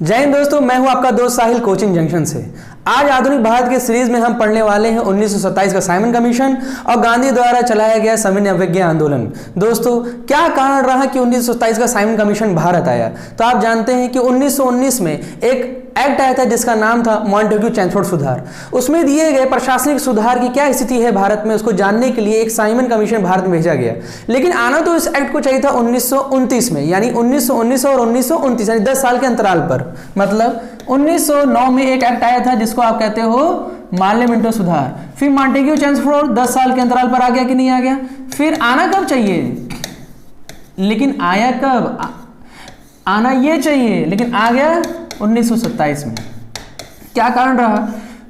जय हिंद दोस्तों, मैं हूं आपका दोस्त साहिल कोचिंग जंक्शन से। आज आधुनिक भारत के सीरीज में हम पढ़ने वाले हैं 1927 का साइमन कमीशन और गांधी द्वारा चलाया गया सविनय अवज्ञा आंदोलन। दोस्तों, क्या कारण रहा कि 1927 का साइमन कमीशन भारत आया? तो आप जानते हैं कि 1919 में एक एक्ट आया था जिसका नाम था मॉन्टेग्यू चैमफोर्ड सुधार। उसमें दिए गए प्रशासनिक सुधार की क्या स्थिति है भारत में, उसको जानने के लिए एक साइमन कमीशन भारत में भेजा गया। लेकिन आना तो इस एक्ट को चाहिए था 1929 में, यानी 1919 और 1929 यानी 10 साल के अंतराल पर। मतलब 1909 में एक एक्ट आया था जिसको आप कहते हो मार्ले मिंटो सुधार। फिर मॉन्टेग्यू चैमफोर्ड 10 साल के अंतराल पर आ गया कि नहीं आ गया? फिर आना कब चाहिए, लेकिन आया कब? आना ये चाहिए, लेकिन आ गया 1927 में। क्या कारण रहा?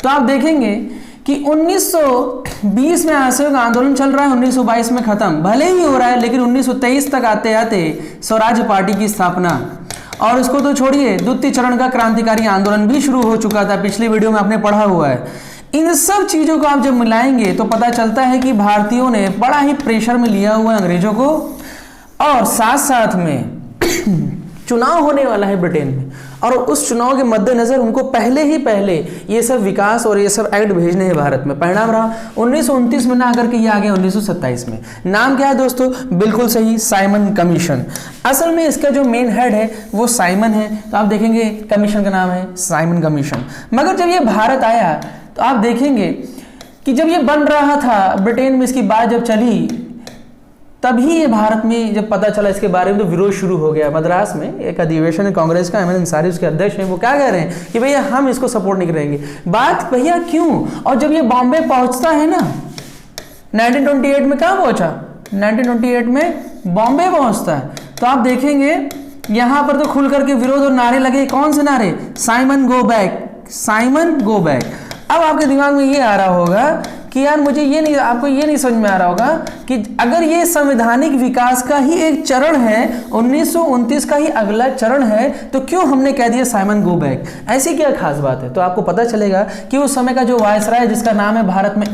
तो आप देखेंगे कि 1920 में असहयोग आंदोलन चल रहा है, 1922 में खत्म भले ही हो रहा है, लेकिन 1923 तक आते आते स्वराज पार्टी की स्थापना, और उसको तो छोड़िए, द्वितीय चरण का क्रांतिकारी आंदोलन भी शुरू हो चुका था। पिछली वीडियो में आपने पढ़ा हुआ है। इन सब चीजों को आप जब मिलाएंगे तो पता चलता है कि भारतीयों ने बड़ा ही प्रेशर में लिया हुआ है अंग्रेजों को, और साथ साथ में चुनाव होने वाला है ब्रिटेन में, और उस चुनाव के मद्देनजर उनको पहले ये सब विकास और ये सब एक्ट भेजने हैं भारत में। परिणाम रहा 1929 में ना आकर के ये आ गया 1927 में। नाम क्या है दोस्तों? बिल्कुल सही, साइमन कमीशन। असल में इसका जो मेन हेड है वो साइमन है, तो आप देखेंगे कमीशन का नाम है साइमन कमीशन। मगर जब ये भारत आया तो आप देखेंगे कि जब ये बन रहा था ब्रिटेन में, इसकी बात जब चली, तभी ये भारत में जब पता चला इसके बारे में तो विरोध शुरू हो गया। मद्रास में एक अधिवेशन है कांग्रेस का, अहमद अंसारी उसके अध्यक्ष हैं। वो क्या कह रहे हैं कि भैया हम इसको सपोर्ट नहीं करेंगे। बात भैया क्यों? और जब ये बॉम्बे पहुंचता है ना 1928 में, कहाँ पहुंचा? 1928 में बॉम्बे पहुंचता है। तो आप देखेंगे यहां पर तो खुल करके विरोध और नारे लगे। कौन से नारे? Simon go back, Simon go back. अब आपके दिमाग में ये आ रहा होगा कि यार मुझे ये नहीं, आपको ये नहीं समझ में आ रहा होगा कि अगर ये संवैधानिक विकास का ही एक चरण है, 1929 का ही अगला चरण है, तो क्यों हमने कह दिया साइमन गो बैक? ऐसी क्या खास बात है? तो आपको पता चलेगा कि उस समय का जो वायसराय जिसका नाम है भारत में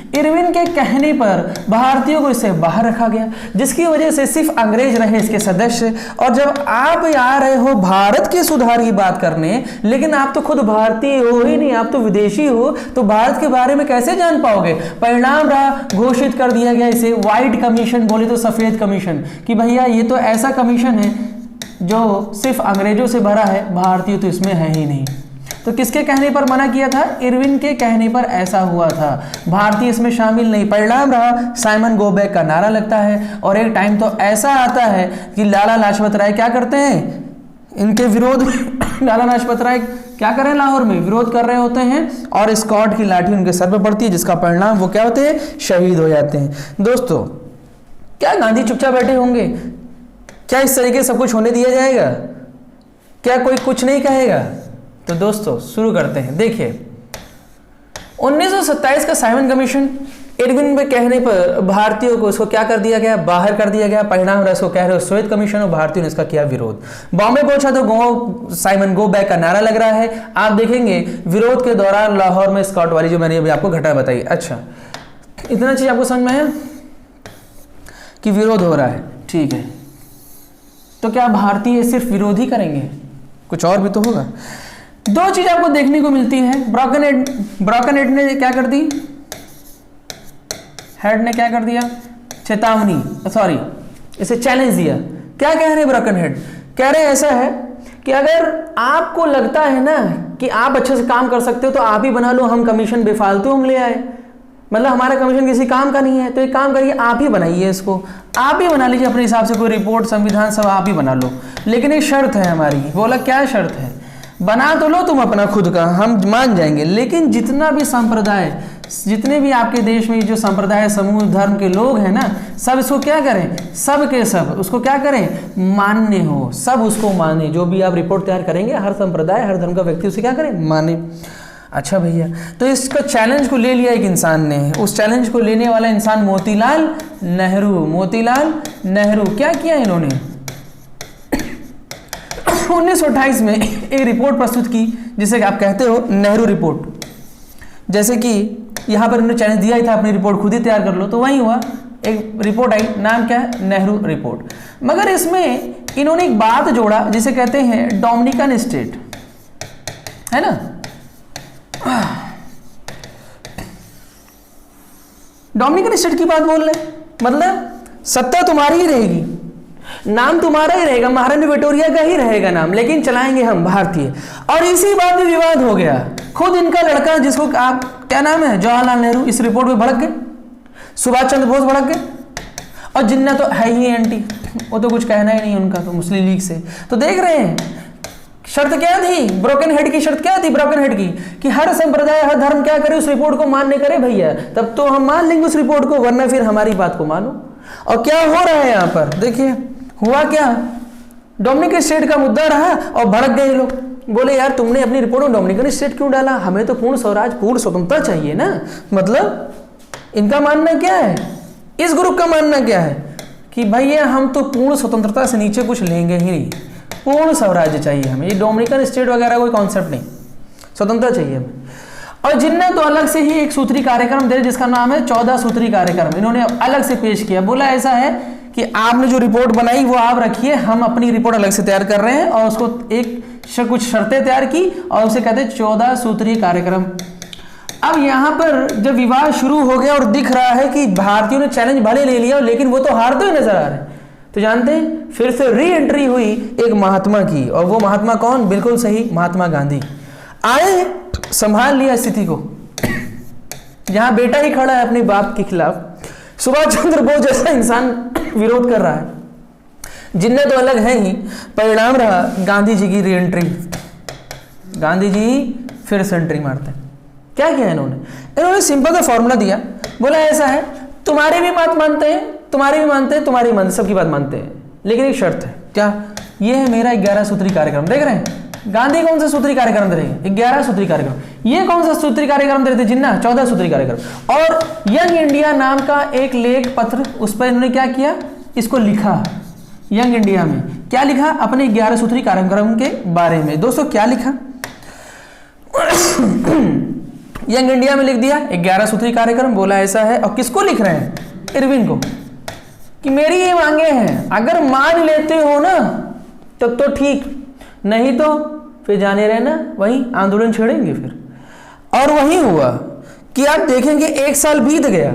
इरविन के कहने पर भारतीयों को इससे बाहर रखा गया, जिसकी वजह से सिर्फ अंग्रेज रहे इसके सदस्य। और जब आप आ रहे हो भारत के सुधार की बात करने, लेकिन आप तो खुद भारतीय हो ही नहीं, आप तो विदेशी हो, तो भारत के बारे में कैसे जान पाओगे? परिणाम रहा घोषित कर दिया गया इसे व्हाइट कमीशन, बोले तो सफेद कमीशन, कि भैया ये तो ऐसा कमीशन है जो सिर्फ अंग्रेजों से भरा है, भारतीय तो इसमें है ही नहीं। तो किसके कहने पर मना किया था? इरविन के कहने पर ऐसा हुआ था, भारतीय इसमें शामिल नहीं। परिणाम रहा साइमन गो बैक का नारा लगता है, और एक टाइम तो ऐसा आता है कि लाला लाजपत राय क्या करते हैं इनके विरोध लाला लाजपत राय क्या कर रहे हैं? लाहौर में विरोध कर रहे होते हैं, और स्कॉट की लाठी उनके सर पर पड़ती है, जिसका परिणाम वो क्या होते हैं? शहीद हो जाते हैं। दोस्तों, क्या गांधी चुपचाप बैठे होंगे? क्या इस तरीके से सब कुछ होने दिया जाएगा? क्या कोई कुछ नहीं कहेगा? तो दोस्तों शुरू करते हैं। देखिए 1927 का साइमन कमीशन, इरविन के कहने पर भारतीयों को इसको क्या कर दिया गया? बाहर कर दिया गया। परिणाम रहा इसको कह रहे हो श्वेत कमीशन, और भारतीयों ने इसका किया विरोध। बॉम्बे पहुंचा तो साइमन गो बैक का नारा लग रहा है। आप देखेंगे विरोध के दौरान लाहौर में स्कॉट वाली जो मैंने अभी आपको घटना बताई। अच्छा, इतना चीज आपको समझ में आया कि विरोध हो रहा है, ठीक है। तो क्या भारतीय सिर्फ विरोध ही करेंगे? कुछ और भी तो होगा। दो चीज आपको देखने को मिलती है। ब्रॉकन हेड ने क्या कर दी? हेड ने क्या कर दिया? चेतावनी, सॉरी, इसे चैलेंज दिया। क्या कह रहे हैं ब्रॉकन हेड? कह रहे हैं ऐसा है कि अगर आपको लगता है ना कि आप अच्छे से काम कर सकते हो तो आप ही बना लो, हम कमीशन बेफालतू हम ले आए, मतलब हमारा कमीशन किसी काम का नहीं है, तो एक काम करिए आप ही बनाइए, इसको आप ही बना लीजिए अपने हिसाब से, कोई रिपोर्ट संविधान सब आप ही बना लो। लेकिन एक शर्त है हमारी। बोला क्या शर्त है? बना तो लो तुम अपना खुद का, हम मान जाएंगे, लेकिन जितना भी संप्रदाय, जितने भी आपके देश में जो संप्रदाय, समूह, धर्म के लोग हैं ना, सब इसको क्या करें? सब के सब उसको क्या करें? मान्य हो, सब उसको माने। जो भी आप रिपोर्ट तैयार करेंगे, हर संप्रदाय, हर धर्म का व्यक्ति उसे क्या करें? माने। अच्छा भैया, तो इसका चैलेंज को ले लिया एक इंसान ने। उस चैलेंज को लेने वाला इंसान मोतीलाल नेहरू। मोतीलाल नेहरू क्या किया इन्होंने? 1928 में एक रिपोर्ट प्रस्तुत की, जिसे आप कहते हो नेहरू रिपोर्ट। जैसे कि यहाँ पर इन्होंने चैलेंज दिया ही था अपनी रिपोर्ट खुद ही तैयार कर लो, तो वही हुआ, एक रिपोर्ट आई, नाम क्या है? नेहरू रिपोर्ट। मगर इसमें इन्होंने एक बात जोड़ा जिसे कहते हैं डोमिनिकन स्टेट, है ना। डोमिनिकन स्टेट की बात बोल रहे, मतलब सत्ता तुम्हारी ही रहेगी, नाम तुम्हारा ही रहेगा, महारानी विक्टोरिया का ही रहेगा नाम, लेकिन चलाएंगे हम भारतीय। और इसी बात में विवाद हो गया। खुद इनका लड़का, जिसको आप क्या नाम है, जवाहरलाल नेहरू, इस रिपोर्ट में भड़क गए, सुभाष चंद्र बोस भड़क गए, और जिन्ना तो है ही एंटी, वो तो कुछ कहना ही नहीं उनका, तो मुस्लिम लीग से। तो देख रहे हैं शर्त क्या थी, ब्रोकन हेड की शर्त क्या थी, ब्रोकन हेड की, कि हर संप्रदाय हर धर्म क्या करे, उस रिपोर्ट को मान्य करे भैया, तब तो हम मान लेंगे उस रिपोर्ट को, वरना फिर हमारी बात को मानो। और क्या हो रहा है यहाँ पर, देखिए हुआ क्या, डोमिनिकन स्टेट का मुद्दा रहा और भड़क गए लोग, बोले यार तुमने अपनी रिपोर्ट में डोमिनिकन स्टेट क्यों डाला, हमें तो पूर्ण स्वराज पूर्ण स्वतंत्रता चाहिए ना। मतलब इनका मानना क्या है, इस ग्रुप का मानना क्या है कि भैया हम तो पूर्ण स्वतंत्रता से नीचे कुछ लेंगे ही नहीं, पूर्ण स्वराज्य चाहिए हमें, ये डोमिनिकन स्टेट वगैरह कोई कॉन्सेप्ट नहीं, स्वतंत्रता चाहिए हमें। और जिन्ना तो अलग से ही एक सूत्री कार्यक्रम दे, जिसका नाम है 14 सूत्री कार्यक्रम, इन्होंने अलग से पेश किया। बोला ऐसा है कि आपने जो रिपोर्ट बनाई वो आप रखिए, हम अपनी रिपोर्ट अलग से तैयार कर रहे हैं, और उसको कुछ शर्तें तैयार की और उसे कहते हैं 14 सूत्रीय कार्यक्रम। अब यहाँ पर जब विवाद शुरू हो गया और दिख रहा है कि भारतीयों ने चैलेंज भले ले लिया, लेकिन वो तो हारते हुए नजर आ रहे हैं, तो जानते हैं फिर से री एंट्री हुई एक महात्मा की, और वो महात्मा कौन, बिल्कुल सही, महात्मा गांधी आए, संभाल लिया स्थिति को। जहां बेटा ही खड़ा है अपने बाप के खिलाफ, सुभाष चंद्र बोस जैसा इंसान विरोध कर रहा है, जिन्ना तो अलग है ही, परिणाम रहा गांधी जी की री एंट्री। गांधी जी फिर से एंट्री मारते हैं। क्या किया इन्होंने सिंपल सा फॉर्मूला दिया, बोला ऐसा है, तुम्हारी भी बात मानते हैं, तुम्हारी भी मानते हैं, तुम्हारी मानते, सबकी बात मानते हैं, लेकिन एक शर्त है। क्या, ये है मेरा 11 सूत्री कार्यक्रम। देख रहे हैं गांधी कौन सा सूत्री कार्यक्रम दे रहे हैं, 11 सूत्री कार्यक्रम। ये कौन सा सूत्री कार्यक्रम दे रहे थे, जिन्ना 14 सूत्री कार्यक्रम। और यंग इंडिया नाम का एक लेख पत्र, उस पर इन्होंने क्या किया, इसको लिखा, यंग इंडिया में क्या लिखा, अपने 11 सूत्री कार्यक्रम के बारे में। दोस्तों क्या लिखा, यंग इंडिया में लिख दिया 11 सूत्री कार्यक्रम, बोला ऐसा है। और किसको लिख रहे हैं, इरविन को, कि मेरी ये मांगे हैं, अगर मान लेते हो ना तब तो ठीक, नहीं तो फिर जाने रहना, वहीं आंदोलन छेड़ेंगे फिर। और वही हुआ कि आप देखेंगे 1 साल बीत गया,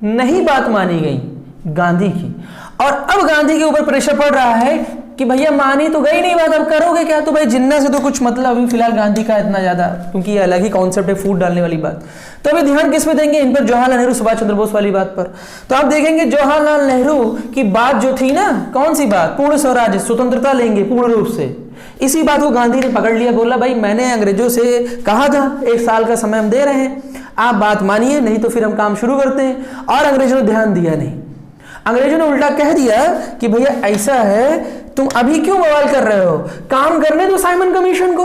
नहीं बात मानी गई गांधी की, और अब गांधी के ऊपर प्रेशर पड़ रहा है कि भैया मानी तो गई नहीं बात, अब करोगे क्या। तो भाई जिन्ना से तो कुछ मतलब अभी फिलहाल गांधी का इतना ज्यादा, क्योंकि ये अलग ही कॉन्सेप्ट है फूट डालने वाली बात। तो अभी ध्यान किस पे देंगे, इन पर, जवाहरलाल नेहरू सुभाष चंद्र बोस वाली बात पर। तो आप देखेंगे जवाहरलाल नेहरू की बात जो थी ना, कौन सी बात, पूर्ण स्वराज्य, स्वतंत्रता लेंगे पूर्ण रूप से, इसी बात को गांधी ने पकड़ लिया। बोला भाई मैंने अंग्रेजों से कहा था 1 साल का समय हम दे रहे हैं, आप बात मानिए, नहीं तो फिर हम काम शुरू करते हैं। और अंग्रेजों ने ध्यान दिया नहीं, अंग्रेजों ने उल्टा कह दिया कि भैया ऐसा है, तुम अभी क्यों बवाल कर रहे हो, काम करने दो साइमन कमीशन को,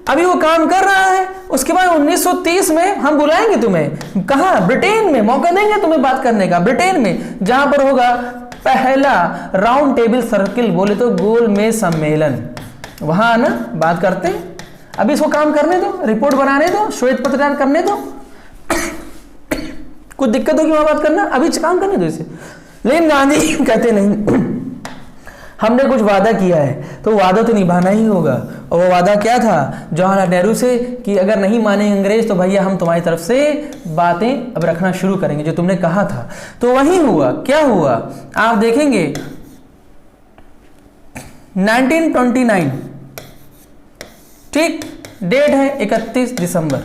अभी वो काम कर रहा है। उसके बाद 1930 में हम बुलाएंगे तुम्हें, कहाँ, ब्रिटेन में, मौका देंगे तुम्हें बात करने का, ब्रिटेन में, जहां पर होगा पहला राउंड टेबल सर्किल, बोले तो गोल मेज सम्मेलन, वहां ना बात करते हैं। अभी इसको काम करने दो, रिपोर्ट बनाने दो, श्वेत पत्र तैयार करने दो, कुछ दिक्कत होगी वहां बात करना, अभी काम करने दो इसे। लेकिन गांधी कहते नहीं, हमने कुछ वादा किया है तो वादा तो निभाना ही होगा। और वो वादा क्या था जवाहरलाल नेहरू से, कि अगर नहीं मानेंगे अंग्रेज तो भैया हम तुम्हारी तरफ से बातें अब रखना शुरू करेंगे जो तुमने कहा था। तो वही हुआ, क्या हुआ आप देखेंगे 1929, ठीक डेट है 31 दिसंबर,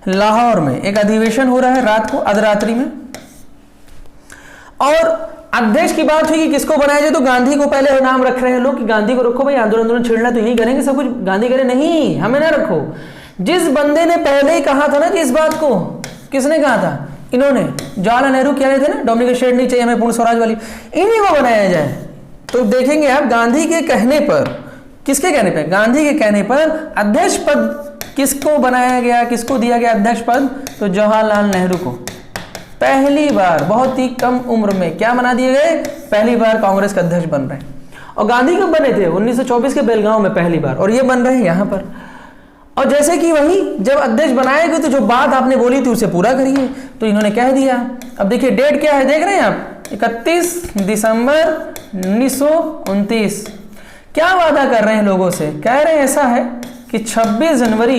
लाहौर में एक अधिवेशन हो रहा है रात को, अधरात्रि में, और अध्यक्ष की बात हुई कि किसको बनाया जाए। तो गांधी को पहले नाम रख रहे हैं लोग कि गांधी को रखो भाई, आंदोलन छेड़ना तो यही करेंगे सब कुछ। गांधी कह रहे नहीं, हमें ना रखो। जिस बंदे ने पहले ही कहा था ना कि इस बात को, किसने कहा था, इन्होंने, जवाहरलाल नेहरू कह रहे थे ना डोमिनिकन स्टेट नहीं चाहिए हमें, पूर्ण स्वराज वाली, इन्हीं को बनाया जाए। तो देखेंगे आप गांधी के कहने पर, किसके कहने पर, गांधी के कहने पर अध्यक्ष पद किसको बनाया गया, किसको दिया गया अध्यक्ष पद, तो जवाहरलाल नेहरू को। पहली बार बहुत ही कम उम्र में क्या बना दिए गए, पहली बार कांग्रेस के अध्यक्ष बन रहे हैं। और गांधी कब बने थे, 1924 के बेलगांव में पहली बार, और ये बन रहे हैं यहाँ पर। और जैसे कि वही जब अध्यक्ष बनाए गए तो जो बात आपने बोली थी उसे पूरा करिए, तो इन्होंने कह दिया। अब देखिए डेट क्या है, देख रहे हैं आप, 31 दिसंबर 1929 क्या वादा कर रहे हैं लोगों से? कह रहे हैं ऐसा है कि 26 जनवरी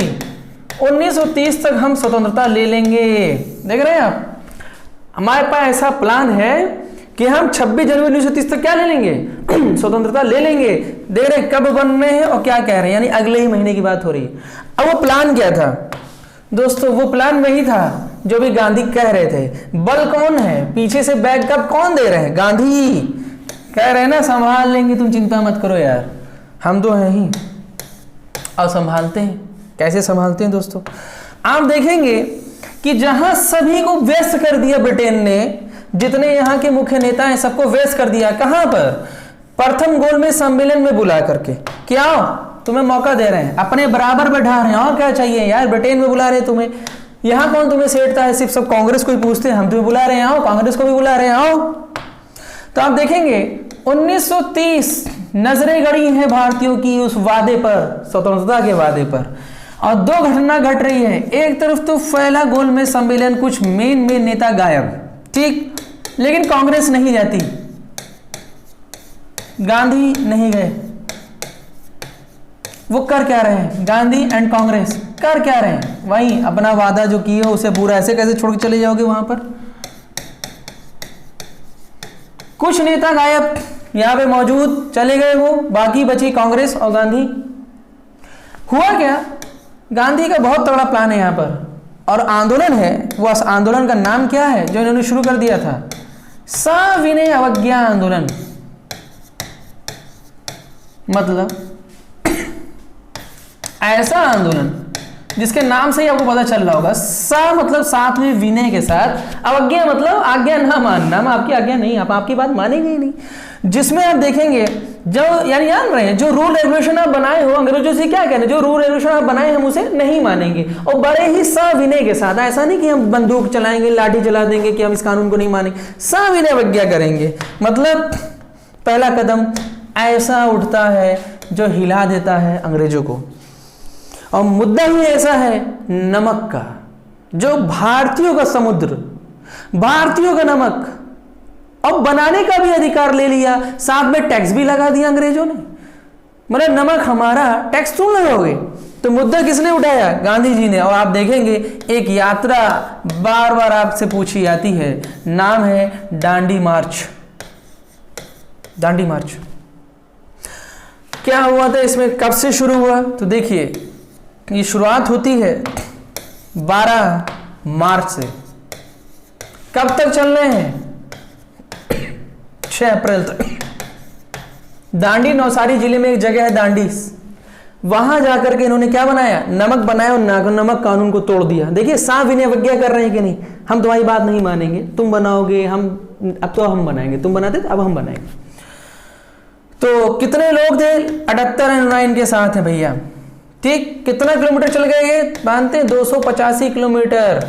1930 तक हम स्वतंत्रता ले लेंगे। देख रहे हैं आप, हमारे पास ऐसा प्लान है कि हम 26 जनवरी 1930 तक क्या ले लेंगे? स्वतंत्रता ले लेंगे। देख रहे हैं कब बन रहे हैं और क्या कह रहे हैं, यानी अगले ही महीने की बात हो रही है। अब वो प्लान क्या था दोस्तों? वो प्लान वही था जो भी गांधी कह रहे थे। बल कौन है पीछे से, बैकअप कौन दे रहे हैं? गांधी कह रहे हैं ना संभाल लेंगे, तुम चिंता मत करो यार, हम तो हैं ही। और संभालते हैं, कैसे संभालते हैं दोस्तों? आप देखेंगे कि जहां सभी को व्यस्त कर दिया ब्रिटेन ने, जितने यहाँ के मुख्य नेता हैं सबको व्यस्त कर दिया। कहां पर? प्रथम गोलमेज सम्मेलन में बुला करके, क्या तुम्हें मौका दे रहे हैं, अपने बराबर बैठा रहे हैं, और क्या चाहिए यार? ब्रिटेन में बुला रहे हैं तुम्हें, यहाँ कौन तुम्हें सेठता है? सिर्फ सब कांग्रेस को ही पूछते हैं, हम तुम्हें बुला रहे हैं, आओ, कांग्रेस को भी बुला रहे हैं, आओ। तो आप देखेंगे 1930 नजरें गड़ी हैं भारतीयों की उस वादे पर, स्वतंत्रता के वादे पर। और दो घटना घट रही है। एक तरफ तो पहला गोलमेज सम्मेलन, कुछ मेन नेता गायब, ठीक, लेकिन कांग्रेस नहीं जाती, गांधी नहीं गए। वो कर क्या रहे हैं? गांधी एंड कांग्रेस कर क्या रहे हैं? वही अपना वादा जो किए हो उसे पूरा, ऐसे कैसे छोड़ के चले जाओगे वहां पर? कुछ नेता गायब, यहां पे मौजूद चले गए वो, बाकी बची कांग्रेस और गांधी। हुआ क्या? गांधी का बहुत तगड़ा प्लान है यहां पर, और आंदोलन है। वो आंदोलन का नाम क्या है जो इन्होंने शुरू कर दिया था? सविनय अवज्ञा आंदोलन। मतलब ऐसा आंदोलन जिसके नाम से ही आपको पता चल रहा होगा, सा मतलब साथ में विनय के साथ, अवज्ञा मतलब आज्ञा ना मानना, हम आपकी आज्ञा नहीं, आप आपकी बात मानेंगे ही नहीं। जिसमें आप देखेंगे जो, यानी जान रहे हैं, जो रूल रेगुलेशन आप बनाए हो, अंग्रेजों से क्या कहना, जो रूल रेगुलेशन आप बनाए हम उसे नहीं मानेंगे, और बड़े ही सविनय के साथ। ऐसा नहीं कि हम बंदूक चलाएंगे, लाठी चला देंगे कि हम इस कानून को नहीं मानेंगे, सविनय अवज्ञा करेंगे। मतलब पहला कदम ऐसा उठता है जो हिला देता है अंग्रेजों को। और मुद्दा ही ऐसा है नमक का, जो भारतीयों का समुद्र, भारतीयों का नमक, और बनाने का भी अधिकार ले लिया, साथ में टैक्स भी लगा दिया अंग्रेजों ने। मतलब नमक हमारा, टैक्स तुम लगाओगे। तो मुद्दा किसने उठाया? गांधी जी ने। और आप देखेंगे एक यात्रा बार बार आपसे पूछी जाती है, नाम है दांडी मार्च। दांडी मार्च क्या हुआ था इसमें, कब से शुरू हुआ? तो देखिए ये शुरुआत होती है 12 मार्च से, कब तक चल रहे हैं? 6 अप्रैल तक। दांडी नौसारी जिले में एक जगह है दांडी, वहां जाकर के इन्होंने क्या बनाया? नमक बनाया, और नमक कानून को तोड़ दिया। देखिए सविनय अवज्ञा कर रहे हैं कि नहीं, हम तुम्हारी बात नहीं मानेंगे, तुम बनाओगे, हम अब तो हम बनाएंगे, तुम बनाते थे अब हम बनाएंगे। तो कितने लोग थे? 78 अनुयायी इनके साथ हैं भैया, ठीक। कितना किलोमीटर चल गए ये मानते हैं? 285 किलोमीटर,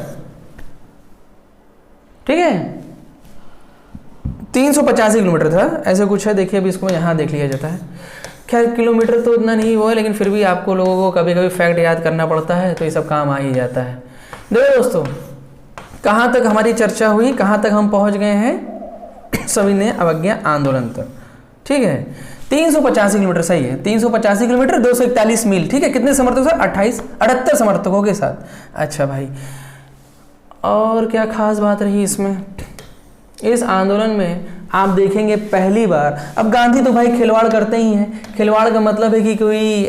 ठीक है, 385 किलोमीटर था, ऐसे कुछ है। देखिए अभी इसको यहां देख लिया जाता है। खैर किलोमीटर तो उतना नहीं वो है, लेकिन फिर भी आपको लोगों को कभी कभी फैक्ट याद करना पड़ता है, तो ये सब काम आ ही जाता है। देखो दोस्तों, कहां तक हमारी चर्चा हुई, कहां तक हम पहुंच गए हैं? सविनय अवज्ञा आंदोलन तक, ठीक है। 385 किलोमीटर, सही है, 385 किलोमीटर 241 मील, ठीक है। कितने समर्थक सर? 78 समर्थकों के साथ। अच्छा भाई, और क्या खास बात रही इसमें? इस आंदोलन में आप देखेंगे पहली बार, अब गांधी तो भाई खिलवाड़ करते ही हैं। खिलवाड़ का मतलब है कि कोई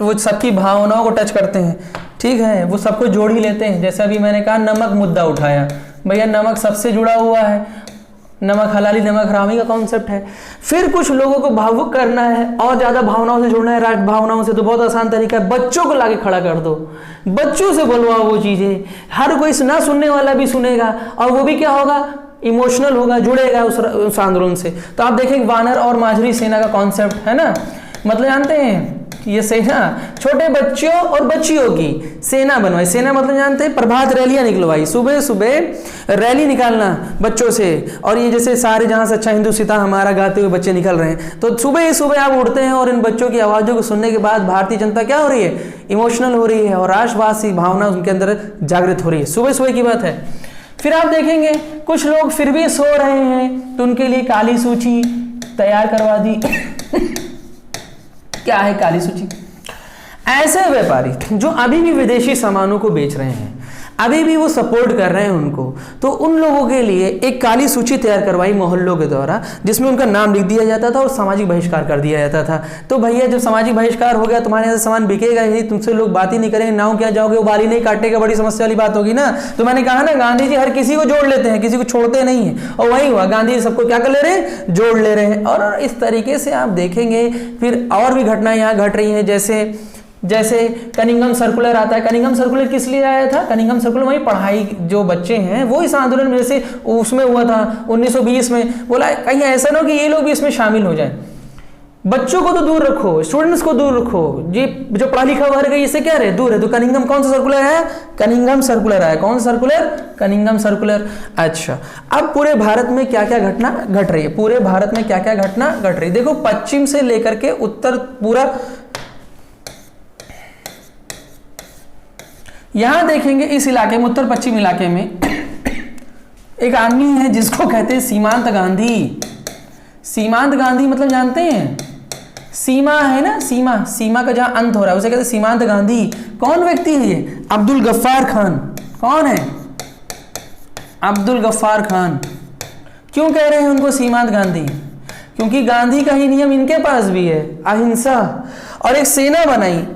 वो सबकी भावनाओं को टच करते हैं, ठीक है, वो सबको जोड़ ही लेते हैं। जैसा अभी मैंने कहा नमक मुद्दा उठाया, भैया नमक सबसे जुड़ा हुआ है, नमक हलाली नमक हरामी का कॉन्सेप्ट है। फिर कुछ लोगों को भावुक करना है और ज्यादा भावनाओं से जोड़ना है, राष्ट्र भावनाओं से, तो बहुत आसान तरीका है, बच्चों को लाके खड़ा कर दो, बच्चों से बोलवाओ वो चीजें, हर कोई ना सुनने वाला भी सुनेगा, और वो भी क्या होगा? इमोशनल होगा, जुड़ेगा उस आंदोलन से। तो आप देखें वानर और मांझरी सेना का कॉन्सेप्ट है ना, मतलब जानते हैं ये सेना छोटे बच्चों और बच्चियों की सेना बनवाई। सेना मतलब जानते हैं, प्रभात रैलियां निकलवाई, सुबह सुबह रैली निकालना बच्चों से। और ये जैसे सारे जहां से अच्छा हिंदुस्तान हमारा गाते हुए बच्चे निकल रहे हैं, तो सुबह ही सुबह आप उठते हैं और इन बच्चों की आवाज़ों को सुनने के बाद भारतीय जनता क्या हो रही है? इमोशनल हो रही है, और राष्ट्रवासी भावना उनके अंदर जागृत हो रही है। सुबह सुबह की बात है। फिर आप देखेंगे कुछ लोग फिर भी सो रहे हैं तो उनके लिए काली सूची तैयार करवा दी। क्या है काली सूची? ऐसे व्यापारी जो अभी भी विदेशी सामानों को बेच रहे हैं, अभी भी वो सपोर्ट कर रहे हैं उनको, तो उन लोगों के लिए एक काली सूची तैयार करवाई मोहल्लों के द्वारा, जिसमें उनका नाम लिख दिया जाता था और सामाजिक बहिष्कार कर दिया जाता था। तो भैया जब सामाजिक बहिष्कार हो गया, तुम्हारे यहाँ से सामान बिकेगा ही, तुमसे लोग बात ही नहीं करेंगे, नाव क्या जाओगे, वो बाली नहीं काटेगा, बड़ी समस्या वाली बात होगी ना। तो मैंने कहा ना, गांधी जी हर किसी को जोड़ लेते हैं, किसी को छोड़ते नहीं है, और वही हुआ, गांधी जी सबको क्या कर ले रहे हैं, जोड़ ले रहे हैं। और इस तरीके से आप देखेंगे फिर और भी घटनाएं यहाँ घट रही हैं, जैसे कनिंघम सर्कुलर आता है। कनिंघम सर्कुलर किस लिए आया था? कनिंघम सर्कुलर वही पढ़ाई जो बच्चे हैं वो इस आंदोलन में, जैसे उसमें हुआ था 1920 में, बोला कहीं ऐसा ना हो कि ये लोग भी इसमें शामिल हो जाएं। बच्चों को तो दूर रखो, स्टूडेंट्स को दूर रखो, ये जो पढ़ा लिखा वर्ग है इससे क्या रहे, दूर है। तो कनिंघम कौन सा सर्कुलर है? कनिंघम सर्कुलर आया। कौन सा सर्कुलर? Cunningham circular. अच्छा, अब पूरे भारत में क्या क्या घटना घट रही है? पूरे भारत में क्या क्या घटना घट रही है? देखो, पश्चिम से लेकर के उत्तर पूरा, यहां देखेंगे इस इलाके में, उत्तर पश्चिम इलाके में एक आदमी है जिसको कहते हैं सीमांत गांधी। सीमांत गांधी मतलब जानते हैं? सीमा है ना, सीमा का जहां अंत हो रहा है उसे कहते हैं सीमांत गांधी। कौन व्यक्ति है ये? अब्दुल गफ्फार खान। कौन है? अब्दुल गफ्फार खान। क्यों कह रहे हैं उनको सीमांत गांधी? क्योंकि गांधी का ही नियम इनके पास भी है, अहिंसा। और एक सेना बनाई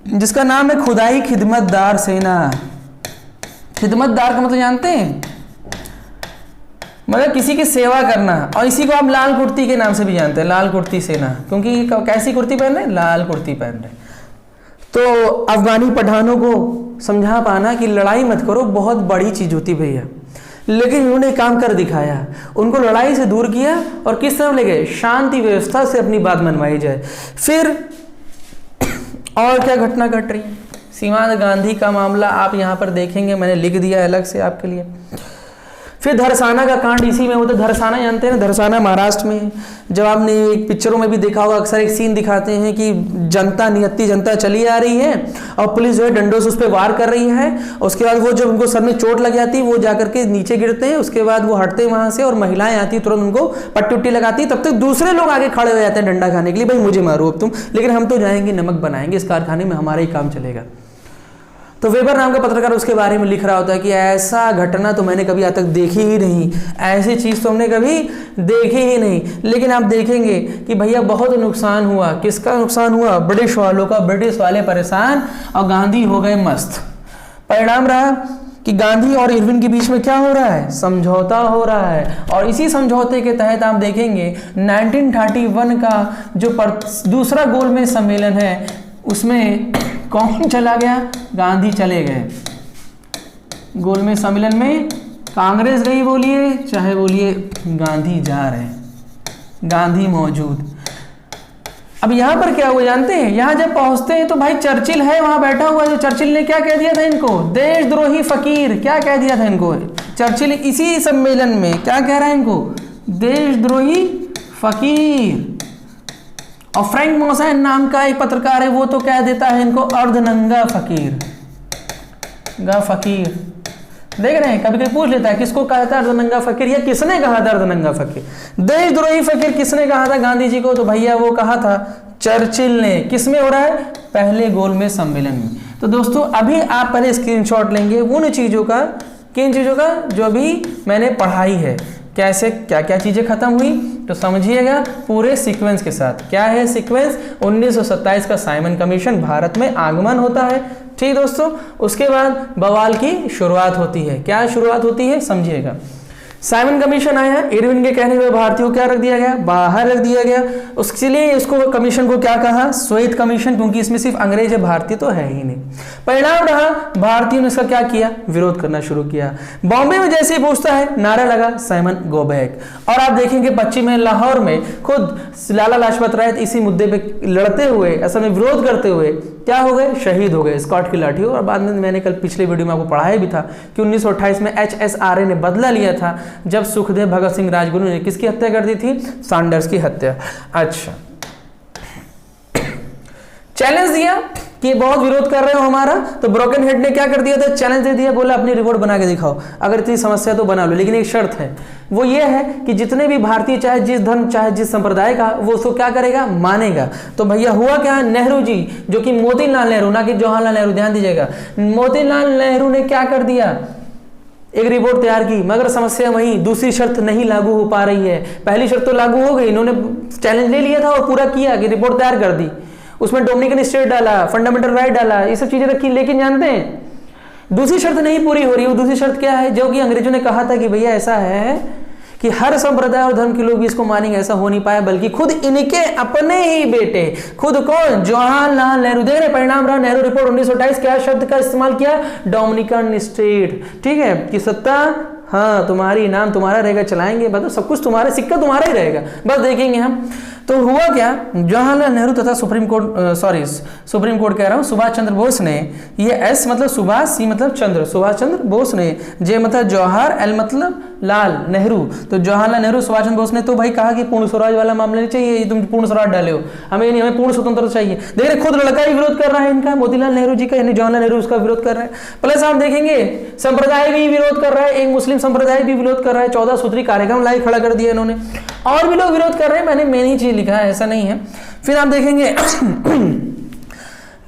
जिसका नाम है खुदाई खिदमतदार सेना। खिदमतदार का मतलब जानते हैं? मतलब किसी की सेवा करना। और इसी को आप लाल कुर्ती के नाम से भी जानते हैं, लाल कुर्ती सेना, क्योंकि कैसी कुर्ती पहन रहे? लाल कुर्ती पहन रहे। तो अफगानी पठानों को समझा पाना कि लड़ाई मत करो, बहुत बड़ी चीज होती भैया, लेकिन उन्होंने काम कर दिखाया। उनको लड़ाई से दूर किया और किस तरफ ले गए? शांति व्यवस्था से अपनी बात मनवाई जाए। फिर और क्या घटना घट रही है? सीमांत गांधी का मामला आप यहां पर देखेंगे, मैंने लिख दिया अलग से आपके लिए। फिर धरसाना का कांड इसी में होता है। धरसाना जानते हैं ना? धरसाना महाराष्ट्र में, जब आपने एक पिक्चरों में भी देखा होगा, अक्सर एक सीन दिखाते हैं कि जनता, निहत्ती जनता चली आ रही है और पुलिस जो है डंडों से उस पर वार कर रही है। उसके बाद वो जब उनको सर में चोट लग जाती है, वो जाकर के नीचे गिरते हैं, उसके बाद वो हटते हैं वहां से, और महिलाएं आती है तुरंत उनको पट्टी उट्टी लगाती है। तब तक दूसरे लोग आगे खड़े हो जाते हैं डंडा खाने के लिए, भाई मुझे मारो अब तुम, लेकिन हम तो जाएंगे, नमक बनाएंगे, इस कारखाने में हमारा ही काम चलेगा। तो वेबर नाम का पत्रकार उसके बारे में लिख रहा होता है कि ऐसा घटना तो मैंने कभी आज तक देखी ही नहीं, ऐसी चीज तो हमने कभी देखी ही नहीं। लेकिन आप देखेंगे कि भैया बहुत नुकसान हुआ। किसका नुकसान हुआ? ब्रिटिश वालों का। ब्रिटिश वाले परेशान और गांधी हो गए मस्त। परिणाम रहा कि गांधी और इरविन के बीच में क्या हो रहा है? समझौता हो रहा है। और इसी समझौते के तहत आप देखेंगे 1931 का जो दूसरा गोलमेज सम्मेलन है उसमें कौन चला गया? गांधी चले गए। गोलमेज सम्मेलन में कांग्रेस गई बोलिए, चाहे बोलिए गांधी जा रहे हैं, गांधी मौजूद। अब यहां पर क्या हुआ जानते हैं? यहां जब पहुंचते हैं तो भाई चर्चिल है वहां बैठा हुआ। जो चर्चिल ने क्या कह दिया था इनको? देशद्रोही फकीर। क्या कह दिया था इनको चर्चिल? इसी सम्मेलन में क्या कह रहा है इनको? देशद्रोही फकीर। और फ्रैंक मोसैन नाम का एक पत्रकार है, वो तो कह देता है इनको अर्धनंगा फकीर। गा फकीर देख रहे हैं, कभी कभी पूछ लेता है किसको कहा था अर्धनंगा फकीर, या किसने कहा था अर्धनंगा फकीर? देशद्रोही फकीर किसने कहा था गांधी जी को? तो भैया वो कहा था चर्चिल ने। किसमें हो रहा है? पहले गोलमेज सम्मेलन में। तो दोस्तों अभी आप पहले स्क्रीनशॉट लेंगे उन चीजों का, किन चीजों का? जो भी मैंने पढ़ाई है, कैसे क्या क्या चीजें खत्म हुई, तो समझिएगा पूरे सीक्वेंस के साथ। क्या है सीक्वेंस? 1927 का साइमन कमीशन, भारत में आगमन होता है, ठीक दोस्तों। उसके बाद बवाल की शुरुआत होती है। क्या शुरुआत होती है समझिएगा। साइमन कमीशन आया, इरविन के कहने पर भारतीयों को क्या रख दिया गया? बाहर रख दिया गया। उसके लिए इसको कमीशन को क्या कहा? श्वेत कमीशन, क्योंकि इसमें सिर्फ अंग्रेज है, भारतीय तो है ही नहीं। परिणाम रहा भारतीयों ने इसका क्या किया? विरोध करना शुरू किया। बॉम्बे में जैसे ही पूछता है नारा लगा साइमन गो बैक। और आप देखेंगे पश्चिम में लाहौर में खुद लाला लाजपत राय इसी मुद्दे पे लड़ते हुए, असल में विरोध करते हुए क्या हो गए? शहीद हो गए स्कॉट की लाठी। और बाद में मैंने कल पिछले वीडियो में आपको पढ़ाया भी था कि 1928 में HSRA ने बदला लिया था जब सुखदेव भगत सिंह राजगुरु ने किसकी हत्या कर दी थी? सैंडर्स की हत्या। अच्छा, चैलेंज दिया कि बहुत विरोध कर रहे हो हमारा, तो ब्रोकन हेड ने क्या कर दिया था, चैलेंज दे दिया, बोला अपनी रिपोर्ट बना के दिखाओ, अगर इतनी समस्या तो बना लो, लेकिन एक शर्त है, वो ये है कि जितने भी भारतीय चाहे जिस धर्म चाहे जिस संप्रदाय का, वो उसको क्या करेगा, मानेगा। तो भैया हुआ क्या, नेहरू जी जो कि मोतीलाल नेहरू, ना कि जवाहरलाल नेहरू, ध्यान दीजिएगा, मोतीलाल नेहरू ने क्या कर दिया, एक रिपोर्ट तैयार की, मगर समस्या वही, दूसरी शर्त नहीं लागू हो पा रही है। पहली शर्त तो लागू हो गई, इन्होंने चैलेंज ले लिया था और पूरा किया कि रिपोर्ट तैयार कर दी, उसमें डोमिनिकन स्टेट डाला, फंडामेंटल राइट डाला, ये सब चीजें रखी, लेकिन जानते हैं दूसरी शर्त नहीं पूरी हो रही। वो दूसरी शर्त क्या है, जो कि अंग्रेजों ने कहा था कि भैया ऐसा है कि हर संप्रदाय और धर्म के लोग भी इसको मानेंगे, ऐसा हो नहीं पाया, बल्कि खुद इनके अपने ही बेटे, खुद कौन, जवाहरलाल नेहरू। देख रहे परिणाम रहा, नेहरू रिपोर्ट 1928, क्या शब्द का इस्तेमाल किया, डोमिनिकन स्टेट, ठीक है, कि सत्ता हाँ तुम्हारी, नाम तुम्हारा रहेगा, चलाएंगे, मतलब सब कुछ तुम्हारा, सिक्का तुम्हारा ही रहेगा, बस देखेंगे हम। तो हुआ क्या, जवाहरलाल नेहरू तथा सुप्रीम कोर्ट कह रहा हूँ, सुभाष चंद्र बोस ने, ये एस मतलब सुभाष, सी मतलब चंद्र, सुभाष चंद्र बोस ने, जे मतलब जवाहर, एल मतलब लाल, नेहरू, तो जवाहरलाल नेहरू सुभाष चंद्र बोस ने तो भाई कहा कि पूर्ण स्वराज वाला मामला नहीं चाहिए, ये तुम पूर्ण स्वराज डाले हो, हमें नहीं, हमें पूर्ण स्वतंत्रता चाहिए। देख रहे खुद लड़का ही विरोध कर रहा है इनका, मोतीलाल नेहरू जी का, यानी जवाहरलाल नेहरू उसका विरोध कर रहे हैं। प्लस आप देखेंगे संप्रदाय भी विरोध कर रहा है, एक मुस्लिम संप्रदाय भी विरोध कर रहा है, 14 सूत्री कार्यक्रम लाइव खड़ा कर दिया इन्होंने, और भी लोग विरोध कर रहे हैं, मैंने मेन ही चीज लिखा है, ऐसा नहीं है। फिर आप देखेंगे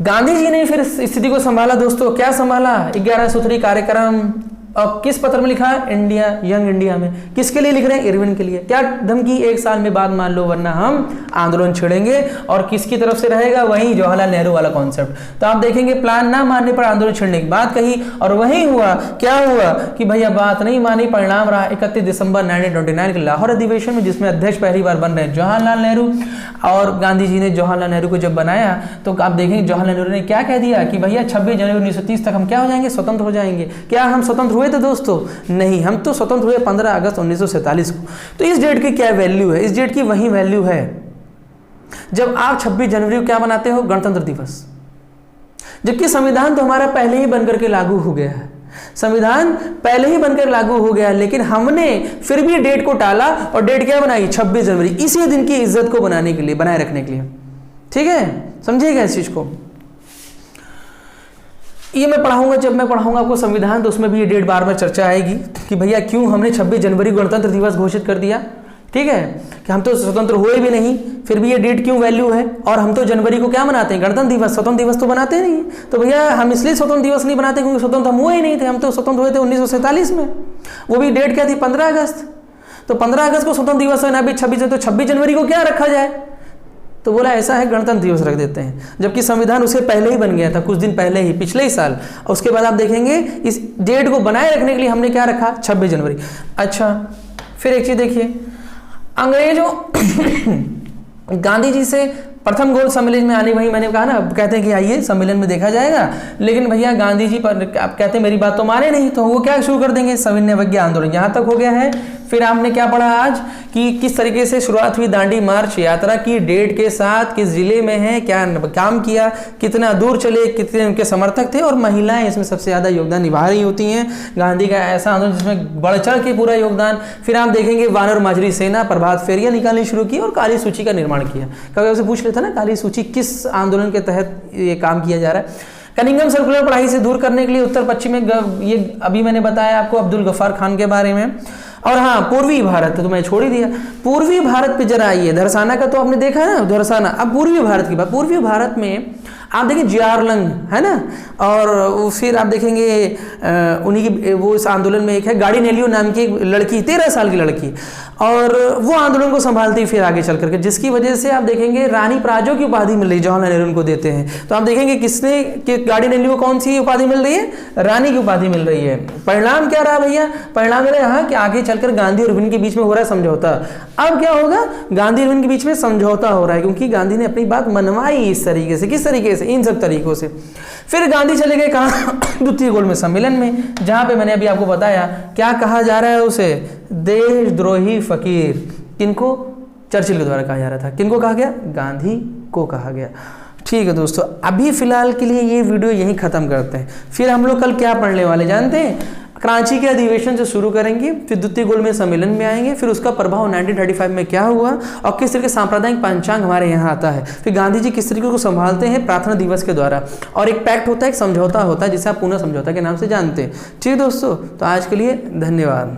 गांधी जी ने फिर स्थिति को संभाला दोस्तों, क्या संभाला, 11 सूत्री कार्यक्रम, और किस पत्र में लिखा, इंडिया, यंग इंडिया में, किसके लिए लिख रहे हैं, इरविन के लिए। क्या धमकी, 1 साल में बात मान लो वरना हम आंदोलन छेड़ेंगे, और किसकी तरफ से रहेगा, वही जवाहरलाल नेहरू वाला कॉन्सेप्ट। तो आप देखेंगे प्लान ना मानने पर आंदोलन छेड़ने की बात कही, और वही हुआ, क्या हुआ कि भैया बात नहीं मानी, परिणाम रहा 31 दिसंबर 1929 के लाहौर अधिवेशन में, जिसमें अध्यक्ष पहली बार बन रहे हैं जवाहरलाल नेहरू, और गांधी जी ने जवाहरलाल नेहरू को जब बनाया तो आप देखेंगे जवाहरलाल नेहरू ने क्या कह दिया कि भैया 26 जनवरी 1930 तक हम क्या हो जाएंगे, स्वतंत्र हो जाएंगे। क्या हम स्वतंत्र हुए थे दोस्तों, नहीं, हम तो स्वतंत्र हुए 15 अगस्त 1947 को। तो इस डेट की क्या वैल्यू है, इस डेट की वही वैल्यू है जब आप 26 जनवरी को क्या बनाते हो, गणतंत्र दिवस, जबकि संविधान तो हमारा पहले ही बनकर के लागू हो गया है, संविधान पहले ही बनकर लागू हो गया, लेकिन हमने फिर भी डेट को टाला, और डेट क्या बनाई, 26 जनवरी, इसी दिन की इज्जत को बनाने के लिए, बनाए रखने के लिए, ठीक है, समझिएगा इस चीज को। ये मैं पढ़ाऊंगा, जब मैं पढ़ाऊंगा आपको संविधान, तो उसमें भी ये डेट बार बार चर्चा आएगी कि भैया क्यों हमने 26 जनवरी को गणतंत्र दिवस घोषित कर दिया, ठीक है, कि हम तो स्वतंत्र हुए भी नहीं, फिर भी ये डेट क्यों वैल्यू है, और हम तो जनवरी को क्या मनाते हैं, गणतंत्र दिवस, स्वतंत्र दिवस तो बनाते नहीं। तो भैया हम इसलिए स्वतंत्र दिवस नहीं बनाते क्योंकि स्वतंत्र हम हुए ही नहीं थे, हम तो स्वतंत्र हुए थे 1947 में, वो भी डेट क्या थी, 15 अगस्त। तो 15 अगस्त को स्वतंत्र दिवस है ना, अभी 26 जनवरी को क्या रखा जाए, तो बोला ऐसा है गणतंत्र दिवस रख देते हैं, जबकि संविधान उससे पहले ही बन गया था, कुछ दिन पहले ही, पिछले ही साल। उसके बाद आप देखेंगे इस डेट को बनाए रखने के लिए हमने क्या रखा, 26 जनवरी। अच्छा, फिर एक चीज देखिए, अंग्रेजों गांधी जी से प्रथम गोल सम्मेलन में आने, वही मैंने कहा ना, कहते हैं कि आइए सम्मेलन में देखा जाएगा, लेकिन भैया गांधी जी पर आप कहते हैं मेरी बात तो माने नहीं, तो वो क्या शुरू कर देंगे, सविनय अवज्ञा आंदोलन, यहाँ तक हो गया है। फिर आपने क्या पढ़ा आज कि किस तरीके से शुरुआत हुई दांडी मार्च यात्रा की, डेट के साथ, किस जिले में है, क्या काम किया, कितना दूर चले, कितने उनके समर्थक थे, और महिलाएं इसमें सबसे ज्यादा योगदान निभा रही होती हैं। गांधी का ऐसा आंदोलन जिसमें बढ़ चढ़ के पूरा योगदान। फिर आप देखेंगे वानर माजरी सेना प्रभात फेरियां निकालनी शुरू की और काली सूची का निर्माण किया। कभी आपसे पूछ लेता ना, काली सूची किस आंदोलन के तहत ये काम किया जा रहा है। कनिंघम सर्कुलर पढ़ाई से दूर करने के लिए उत्तर पश्चिम में, ये अभी मैंने बताया आपको अब्दुल गफ्फार खान के बारे में। और हाँ, पूर्वी भारत तो मैं छोड़ ही दिया, पूर्वी भारत पे जरा आइए, धरसाना का तो आपने देखा है ना, धरसाना। अब पूर्वी भारत की बात, पूर्वी भारत में आप देखें जियारलंग है ना, और फिर आप देखेंगे उन्हीं की, वो इस आंदोलन में एक है गाड़ी नेलियो नाम की एक लड़की, 13 साल की लड़की, और वो आंदोलन को संभालती फिर आगे चल करके, जिसकी वजह से आप देखेंगे रानी प्राजो की उपाधि मिल रही, जवाहरलाल नेहरू उनको देते हैं। तो आप देखेंगे किसने, कि गाड़ी नेलियो कौन सी उपाधि मिल रही है, रानी की उपाधि मिल रही है। परिणाम क्या रहा भैया, परिणाम रहा यहाँ कि आगे चलकर गांधी और इरविन के बीच में हो रहा है समझौता। अब क्या होगा, गांधी इरविन के बीच में समझौता हो रहा है, क्योंकि गांधी ने अपनी बात मनवाई इस तरीके से, किस तरीके से, इन सब तरीकों से। फिर गांधी चले गए कहाँ, द्वितीय गोल में सम्मेलन में, जहां पे मैंने अभी आपको बताया क्या कहा जा रहा है उसे, देशद्रोही फकीर। किनको, चर्चिल के द्वारा कहा जा रहा था। किनको कहा गया, गांधी को कहा गया। ठीक है दोस्तों, अभी फिलहाल के लिए ये वीडियो यहीं खत्म करते हैं। फिर हम लोग कल क्या पढ़ने वाले जानते हैं, कराची के अधिवेशन से शुरू करेंगे, फिर द्वितीय गोलमेज सम्मेलन में आएंगे, फिर उसका प्रभाव 1935 में क्या हुआ और किस तरीके सांप्रदायिक पंचांग हमारे यहाँ आता है, फिर गांधी जी किस तरीके को संभालते हैं प्रार्थना दिवस के द्वारा, और एक पैक्ट होता है, एक समझौता होता है जिसे आप पुनः समझौता के नाम से जानते हैं। ठीक है दोस्तों, तो आज के लिए धन्यवाद।